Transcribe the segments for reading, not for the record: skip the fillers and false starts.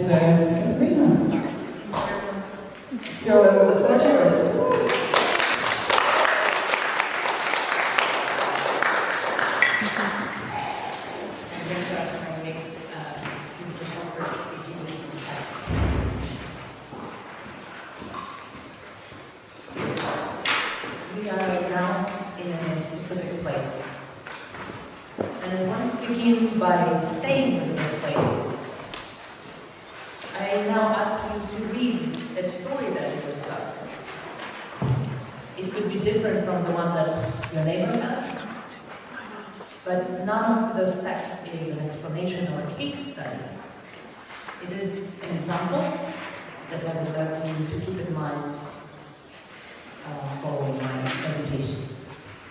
Katharina. Yes. The floor is yours. We are now in a specific place. And I want to begin by staying in this place. I now ask you to read a story that it was about. It could be different from the one that your neighbor has, but none of this text is an explanation or a case study. It is an example that I would like you to keep in mind following my presentation.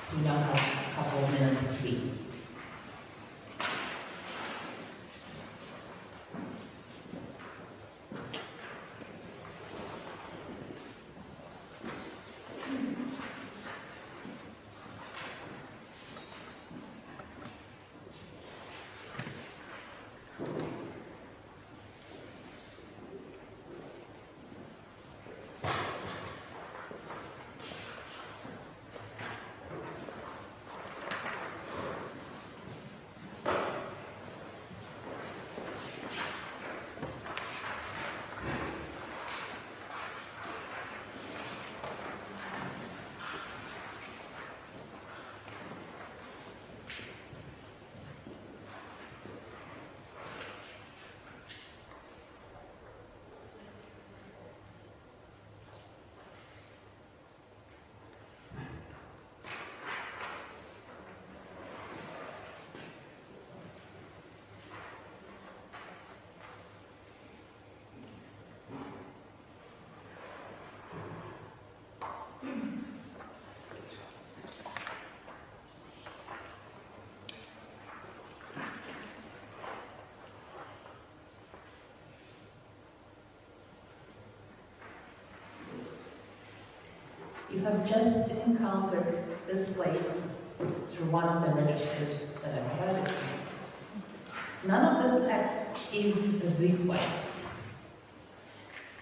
So you now have a couple of minutes to read. You have just encountered this place through one of the registers that I provided. None of this text is the place,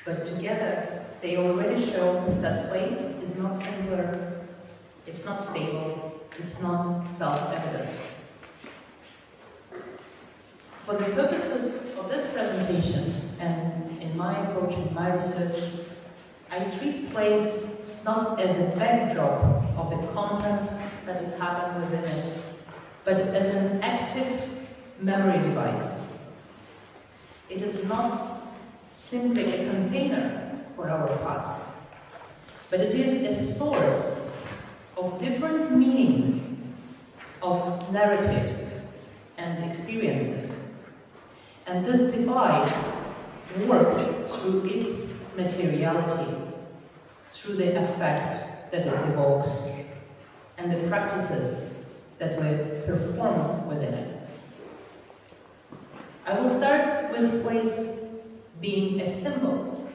but together they already show that place is not singular, it's not stable, it's not self-evident. For the purposes of this presentation and in my approach and my research, I treat place not as a backdrop of the content that is happening within it, but as an active memory device. It is not simply a container for our past, but it is a source of different meanings, of narratives and experiences. And this device works through its materiality, through the effect that it evokes, and the practices that we perform within it. I will start with place being a symbol,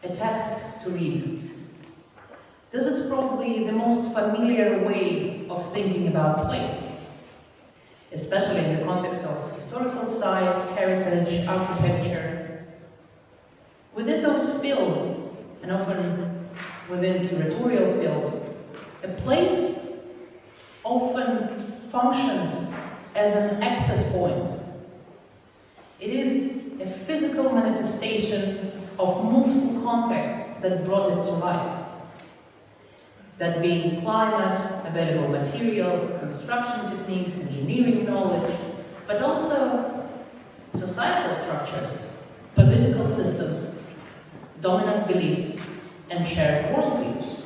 a text to read. This is probably the most familiar way of thinking about place, especially in the context of historical sites, heritage, architecture. Within those fields, and often within curatorial field, a place often functions as an access point. It is a physical manifestation of multiple contexts that brought it to life. That being climate, available materials, construction techniques, engineering knowledge, but also societal structures, political systems, dominant beliefs, and shared worldviews.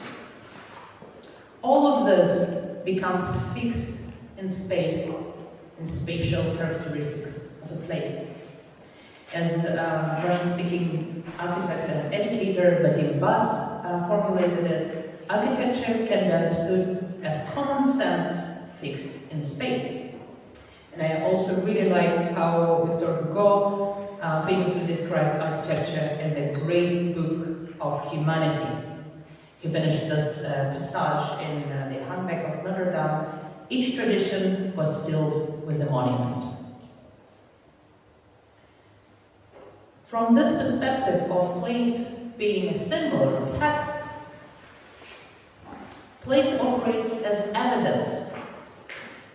All of this becomes fixed in space, in spatial characteristics of a place. As Russian-speaking architect and educator Vadim Bas formulated it, architecture can be understood as common sense fixed in space. And I also really like how Victor Hugo famously described architecture as a great book of humanity. He finished this passage in the Handbook of Notre Dame. Each tradition was sealed with a monument. From this perspective of place being a symbol or text, place operates as evidence.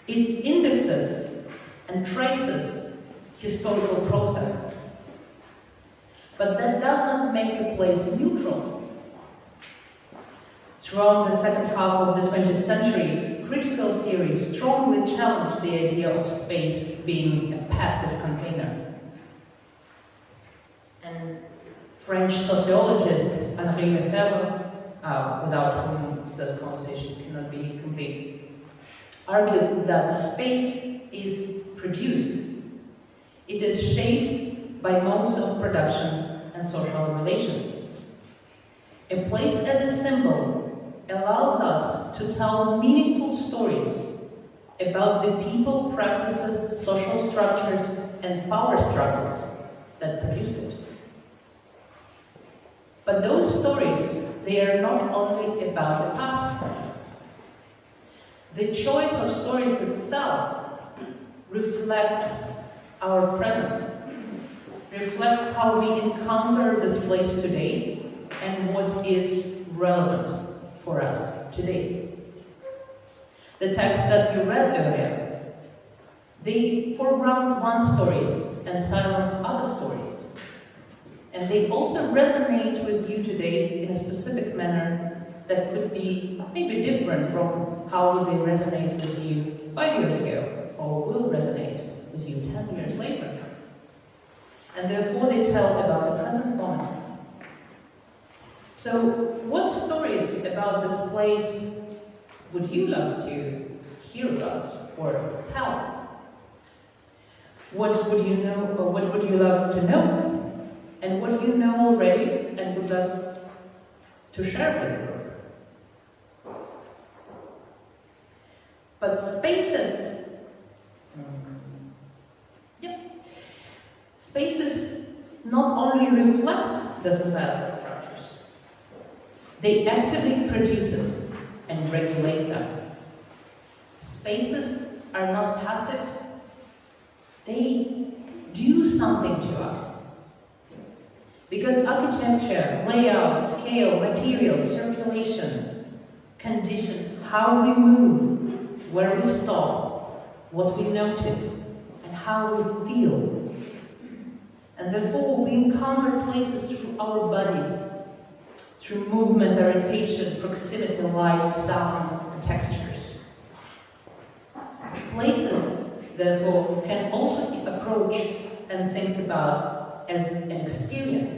It indexes and traces historical processes. But that does not make a place neutral. Throughout the second half of the 20th century, critical theory strongly challenged the idea of space being a passive container. And French sociologist Henri Lefebvre, without whom this conversation cannot be complete, argued that space is produced. It is shaped by modes of production and social relations. A place as a symbol allows us to tell meaningful stories about the people, practices, social structures, and power struggles that produced it. But those stories, they are not only about the past. The choice of stories itself reflects our present, reflects how we encounter this place today and what is relevant for us today. The text that you read earlier, they foreground one stories and silence other stories. And they also resonate with you today in a specific manner that could be maybe different from how they resonate with you 5 years ago, or will resonate with you 10 years later. And therefore they tell about the present moment. So what stories about this place would you love to hear about or tell? What would you know, or what would you love to know? And what you know already and would love to share with the group. But spaces, spaces not only reflect the societal structures, they actively produce and regulate them. Spaces are not passive, they do something to us. Because architecture, layout, scale, materials, circulation condition how we move, where we stop, what we notice, and how we feel. And therefore we encounter places through our bodies, through movement, orientation, proximity, light, sound, and textures. Places, therefore, can also be approached and think about as an experience.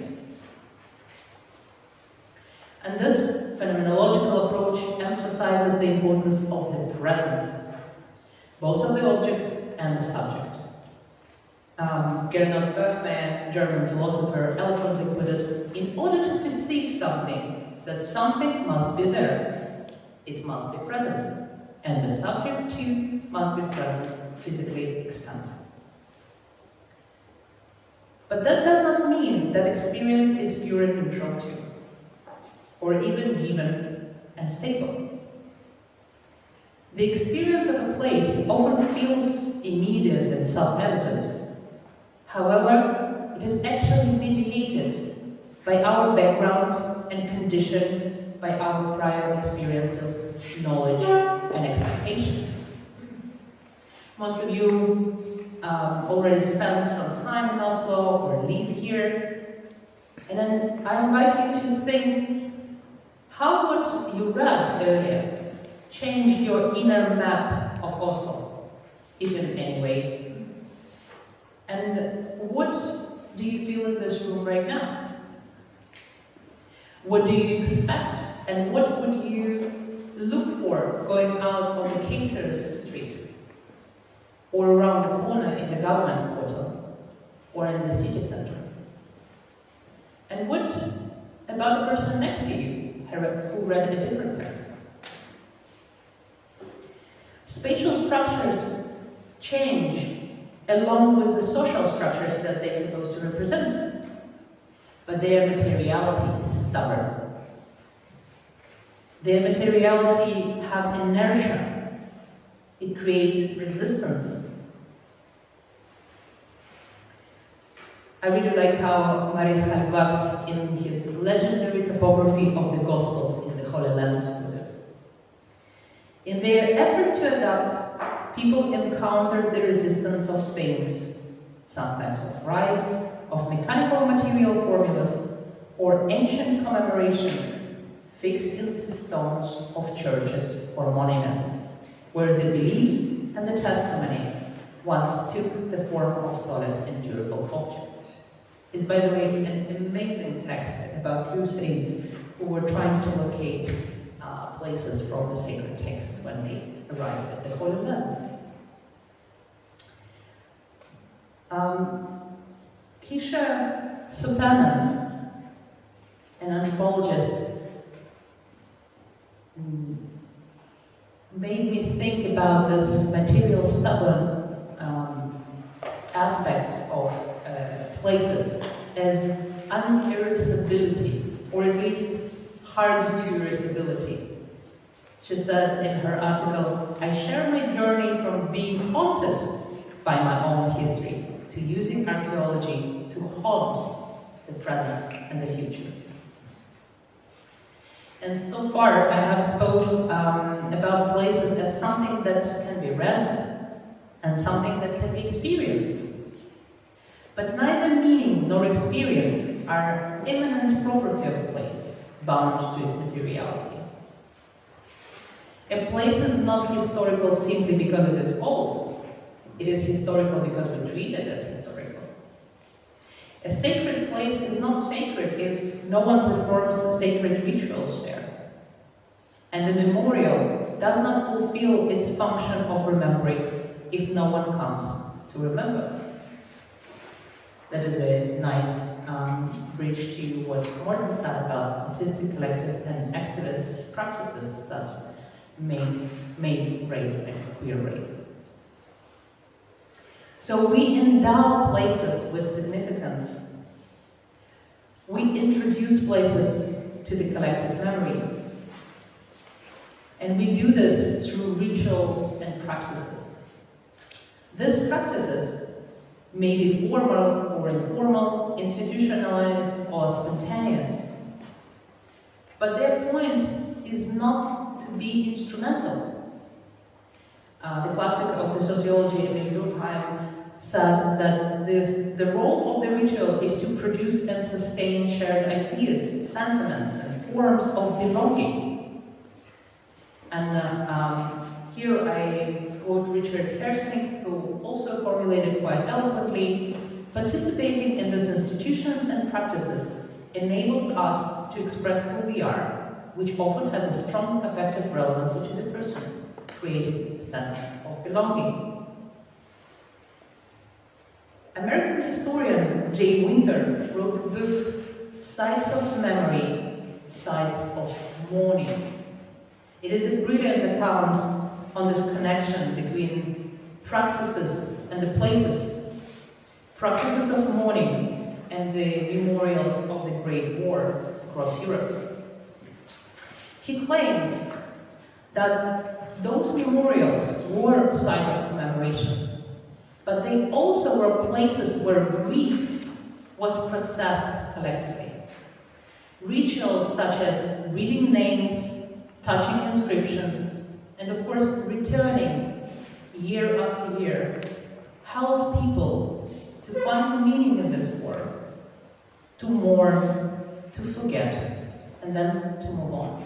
And this phenomenological approach emphasizes the importance of the presence, both of the object and the subject. Gernot Böhme, German philosopher, eloquently put it, in order to perceive something, that something must be there. It must be present. And the subject too must be present, physically extant. But that does not mean that experience is pure and neutral too, or even given and stable. The experience of a place often feels immediate and self-evident. However, it is actually mediated by our background and conditioned by our prior experiences, knowledge, and expectations. Most of you already spent some time in Oslo or live here. And then I invite you to think how what you read earlier changed your inner map of Oslo, if in any way. And what do you feel in this room right now? What do you expect? And what would you look for going out on the Kaisers Street? Or around the corner in the government quarter? Or in the city center? And what about the person next to you who read a different text? Spatial structures change along with the social structures that they're supposed to represent. But their materiality is stubborn. Their materiality have inertia. It creates resistance. I really like how Marius Halbach, in his legendary topography of the Gospels in the Holy Land, put it. In their effort to adapt, people encountered the resistance of things, sometimes of rites, of mechanical material formulas, or ancient commemorations fixed in the stones of churches or monuments, where the beliefs and the testimony once took the form of solid and durable objects. It's, by the way, an amazing text about crusades who were trying to locate places from the sacred text when they arrived at the Holy Land. Kisha Suppanant, an anthropologist, made me think about this material stubborn aspect of places as unirascibility, or at least hard to irascibility. She said in her article, "I share my journey from being haunted by my own history to using archaeology to haunt the present and the future." And so far, I have spoken about places as something that can be read and something that can be experienced. But neither meaning nor experience are immanent property of a place, bound to its materiality. A place is not historical simply because it is old. It is historical because we treat it as historical. A sacred place is not sacred if no one performs sacred rituals there. And the memorial does not fulfill its function of remembering if no one comes to remember. That is a nice bridge to what Morten said about artistic, collective, and activist practices that made rave and queer rave. So we endow places with significance. We introduce places to the collective memory. And we do this through rituals and practices. These practices may be formal or informal, institutionalized or spontaneous. But their point is not to be instrumental. The classic of the sociology, Emil Durkheim, said that the role of the ritual is to produce and sustain shared ideas, sentiments, and forms of belonging. And here I quote Richard Hersnick, who also formulated quite eloquently, "Participating in these institutions and practices enables us to express who we are, which often has a strong affective relevancy to the person, creating a sense of belonging." American historian Jay Winter wrote the book Sites of Memory, Sites of Mourning. It is a brilliant account on this connection between practices and the places, practices of mourning and the memorials of the Great War across Europe. He claims that those memorials were a site of commemoration, but they also were places where grief was processed collectively. Rituals such as reading names, touching inscriptions, and of course returning year after year helped people to find meaning in this war, to mourn, to forget, and then to move on.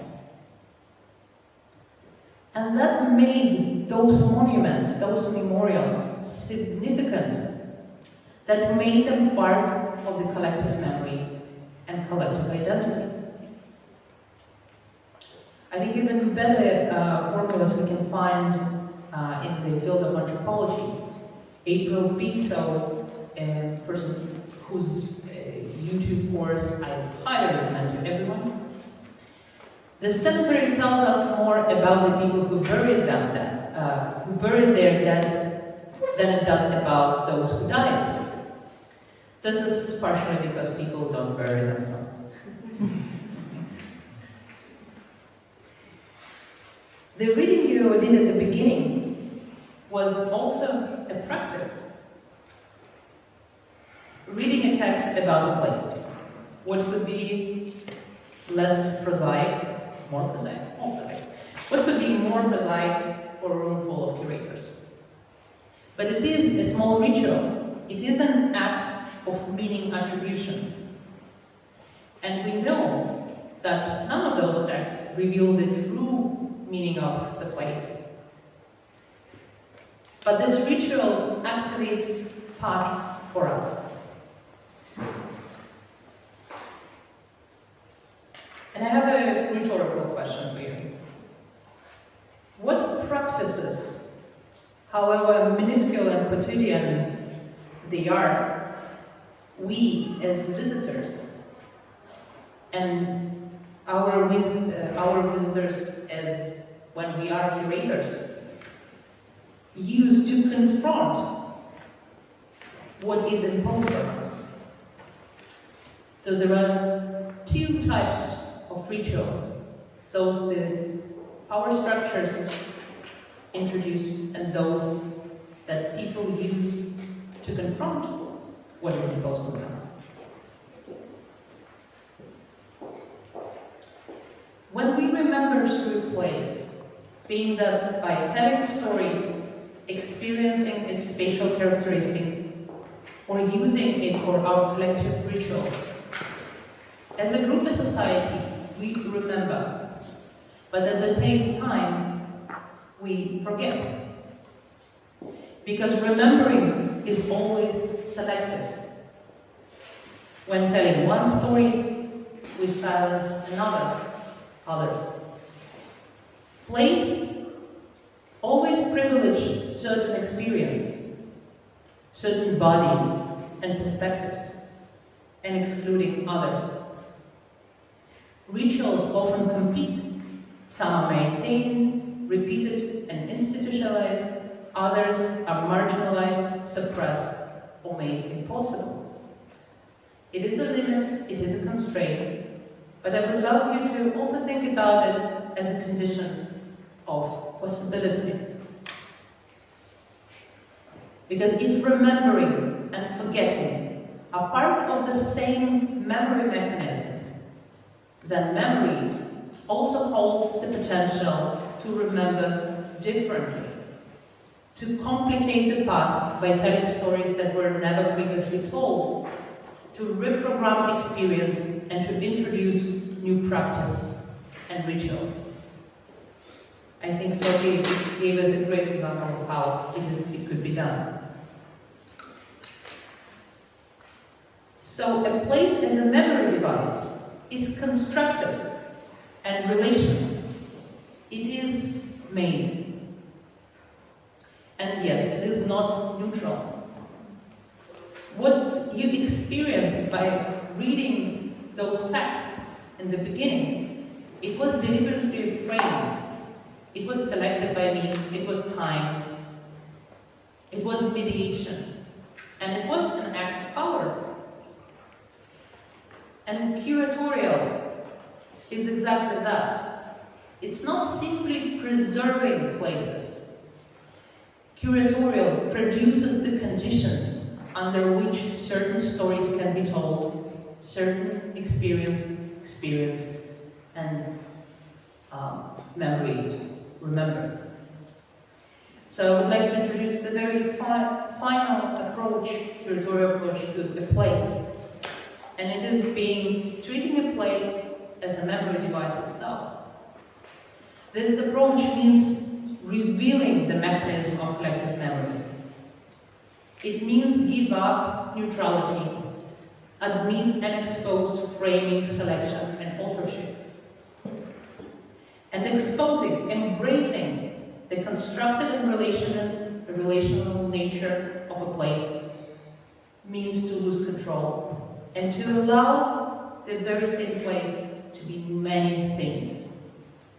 And that made those monuments, those memorials, significant, that made them part of the collective memory and collective identity. I think even better formulas we can find in the field of anthropology. April Piso, a person whose YouTube course I highly recommend to everyone. The cemetery tells us more about the people who buried them who buried their dead than it does about those who died. This is partially because people don't bury themselves. The reading you did at the beginning was also a practice. Reading a text about a place. What could be less prosaic, more prosaic, more prosaic. What could be more prosaic for a room full of curators? But it is a small ritual. It is an act of meaning attribution. And we know that none of those texts reveal the true meaning of the place. But this ritual activates past for us. And I have a rhetorical question for you. What practices, however minuscule and quotidian they are, we as visitors and our visitors as when we are curators use to confront what is imposed on us? So there are two types of rituals. Those the power structures introduce and those that people use to confront what is imposed on them. When we remember through place, being that by telling stories, experiencing its spatial characteristic, or using it for our collective rituals, as a group of society, we remember, but at the same time, we forget. Because remembering is always selective. When telling one story, we silence other. Place always privilege certain experience, certain bodies and perspectives, and excluding others. Rituals often compete. Some are maintained, repeated, and institutionalized. Others are marginalized, suppressed, or made impossible. It is a limit, it is a constraint, but I would love you to also think about it as a condition of possibility. Because if remembering and forgetting are part of the same memory mechanism, then memory also holds the potential to remember differently, to complicate the past by telling stories that were never previously told, to reprogram experience and to introduce new practice and rituals. I think Sophie gave us a great example of how it could be done. So a place as a memory device is constructed and relational. It is made. And yes, it is not neutral. What you experienced by reading those texts in the beginning, it was deliberately framed. It was selected by me, it was time, it was mediation, and it was an act of power. And curatorial is exactly that. It's not simply preserving places. Curatorial produces the conditions under which certain stories can be told, certain experienced, and memories remembered. So I would like to introduce the very final approach, curatorial approach to the place. And it is treating a place as a memory device itself. This approach means revealing the mechanism of collective memory. It means give up neutrality, admit and expose framing, selection, and authorship. And exposing, embracing the constructed and relational nature of a place means to lose control and to allow the very same place to be many things,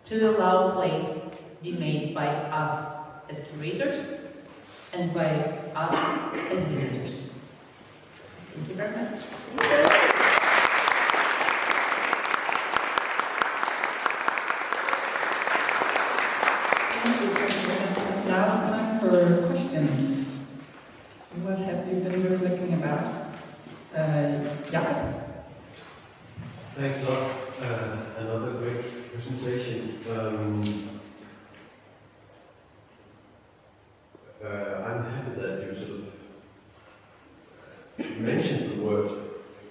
to allow place be made by us as curators and by us as visitors. Thank you very much. Now it's time for questions. What have you been reflecting about? Jakob. Thanks a lot. Another great presentation. I'm happy that you sort of mentioned the word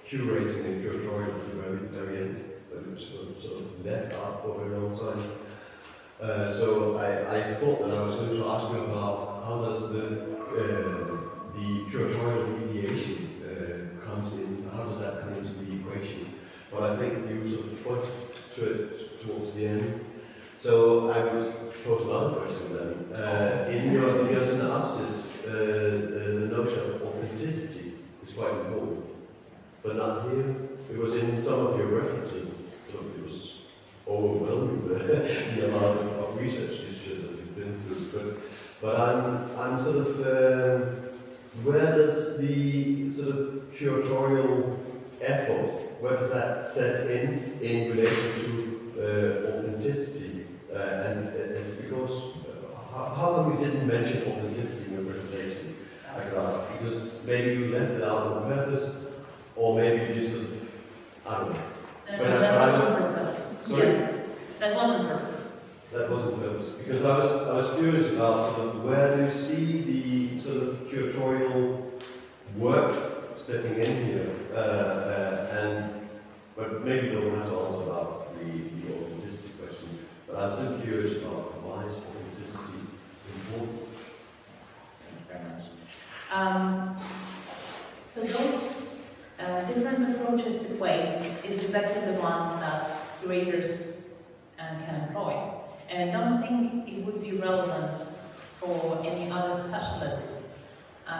curating and curatorial at the very end, but it was sort of left out for a very long time. So I thought that I was going to ask you about how does the curatorial mediation comes in, how does that come into the equation? But I think you sort of pointed to it towards the end. So I would pose another question then. In your synopsis, the notion of authenticity is quite important, but not here. It was in some of your references, so it was overwhelming the amount of research that you've been through. But I'm sort of where does the sort of curatorial effort, where does that set in relation to authenticity? And it's because how come we didn't mention authenticity in your presentation? I could ask because maybe you left it out on purpose, or maybe you just sort of I don't know. That was on purpose. Sorry? Yes, that was on purpose. That wasn't purpose, because I was curious about sort of where do you see the sort of curatorial work setting in here, but maybe you don't have to answer about the authenticity question. But I'm still curious about why is authenticity important? Thank you very much. So those different approaches to place is exactly the one that curators can employ. And I don't think it would be relevant for any other specialists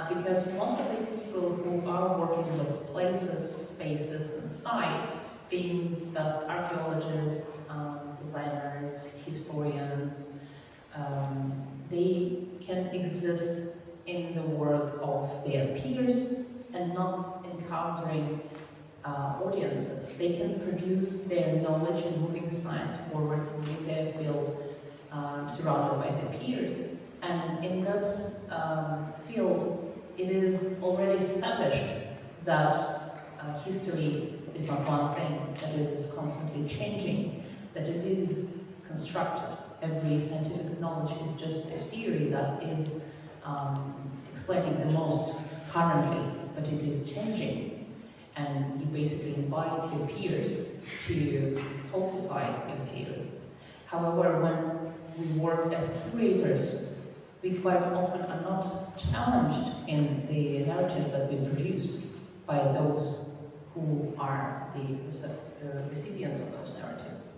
because most of the people who are working with places, spaces and sites, being thus archaeologists, designers, historians, they can exist in the world of their peers and not encountering audiences. They can produce their knowledge and moving science forward in their field, surrounded by their peers. And in this field, it is already established that history is not one thing, that it is constantly changing, that it is constructed. Every scientific knowledge is just a theory that is explaining the most currently, but it is changing. And you basically invite your peers to falsify your theory. However, when we work as curators, we quite often are not challenged in the narratives that we produce by those who are the recipients of those narratives.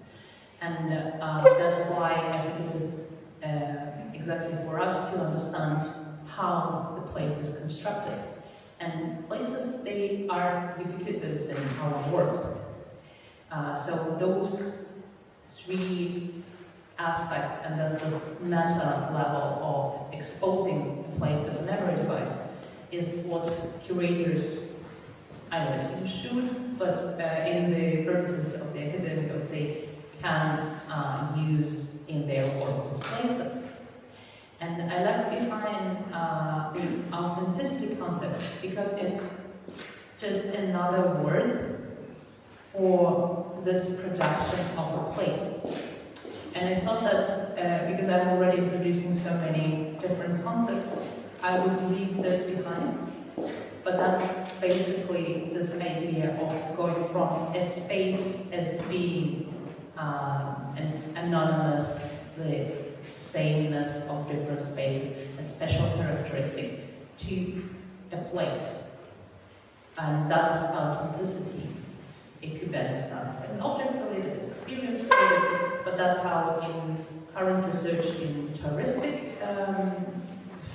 And that's why I think it is exactly for us to understand how the place is constructed. And places, they are ubiquitous in our work. So those three aspects, and there's this meta level of exposing a place as a memory device, is what curators, I don't assume should, but in the purposes of the academic, I would say, can use in their work with places. And I left behind the authenticity concept because it's just another word for this production of a place. And I thought that because I'm already introducing so many different concepts, I would leave this behind. But that's basically this idea of going from a space as being an anonymous, the sameness of different spaces, a special characteristic, to a place. And that's authenticity. It could be understood as object related, as experience related, but that's how in current research in touristic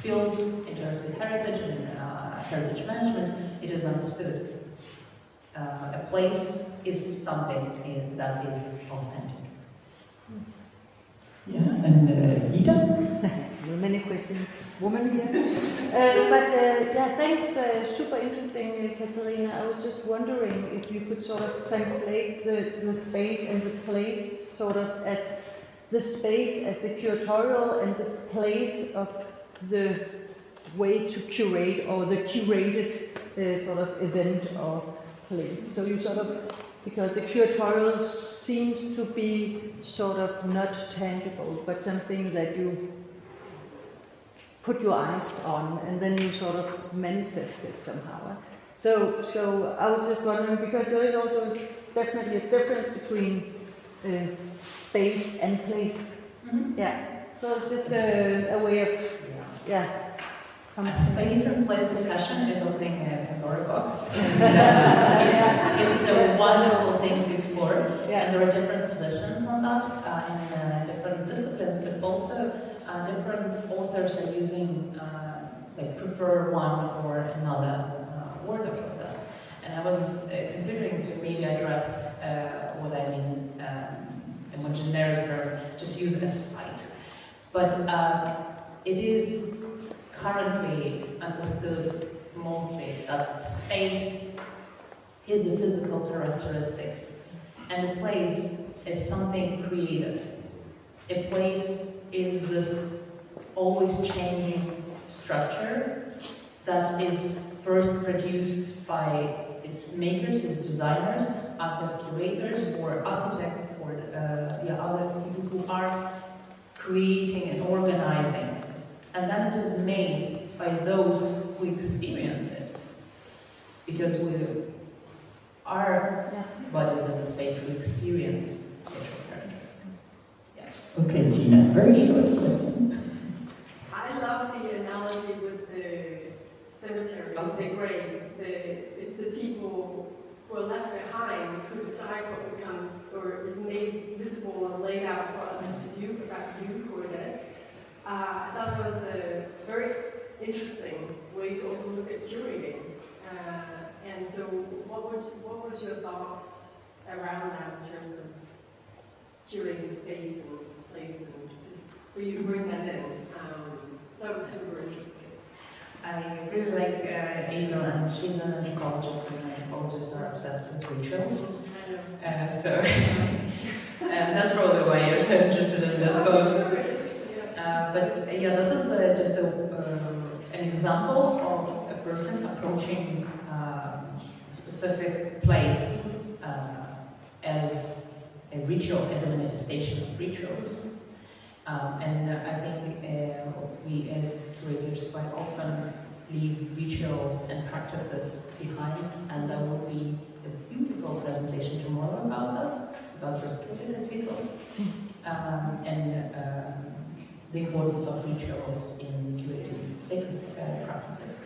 field, in touristic heritage and heritage management, it is understood. A place is something that is authentic. Yeah, and Ida? Many questions, woman here. Yeah, thanks. Super interesting, Katharina. I was just wondering if you could sort of translate the space and the place sort of as the space as the curatorial and the place of the way to curate or the curated sort of event or place. So you sort of, because the curatorial seems to be sort of not tangible, but something that you put your eyes on and then you sort of manifest it somehow. So I was just wondering, because there is also definitely a difference between space and place. Mm-hmm. Yeah. So it's just a way of, yeah. A space and place discussion is opening a Pandora box. And, it's a wonderful thing to explore. Yeah. And there are different positions on that in different disciplines, but also different authors are using, like prefer one or another word of this. And I was considering to maybe address what I mean in a generic term, just use it as site. But it is currently understood mostly that space is a physical characteristics and a place is something created. A place is this always changing structure that is first produced by its makers, its designers, us as curators or architects or other people who are creating and organizing. And then it is made by those who experience it. Because we are bodies in the space, we experience spatial characteristics. Yeah. Okay, Tina, very short question. I love the analogy with the cemetery, the grave. It's the people who are left behind who decide what becomes or is made visible and laid out for others to view, about you who are dead. I thought that was a very interesting way to also look at curating. And so what was your thoughts around that in terms of curating space and place and just for you to bring that in? That was super interesting. I really like April, and she's an anthropologist, and anthropologists are obsessed with rituals. So that's probably why you're so interested in this book. But yeah, this is just an example of a person approaching a specific place as a ritual, as a manifestation of rituals. And I think we as curators quite often leave rituals and practices behind, and there will be a beautiful presentation tomorrow about this, about receptivity, and the importance of rituals in curating sacred practices.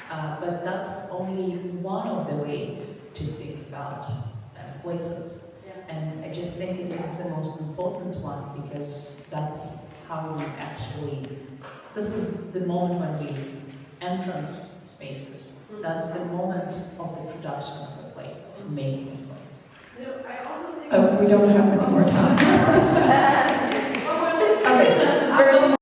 But that's only one of the ways to think about places. And I just think it is the most important one, because that's how we actually, this is the moment when we entrance spaces. That's the moment of the production of a place, of making a place. I also think We don't have any more time.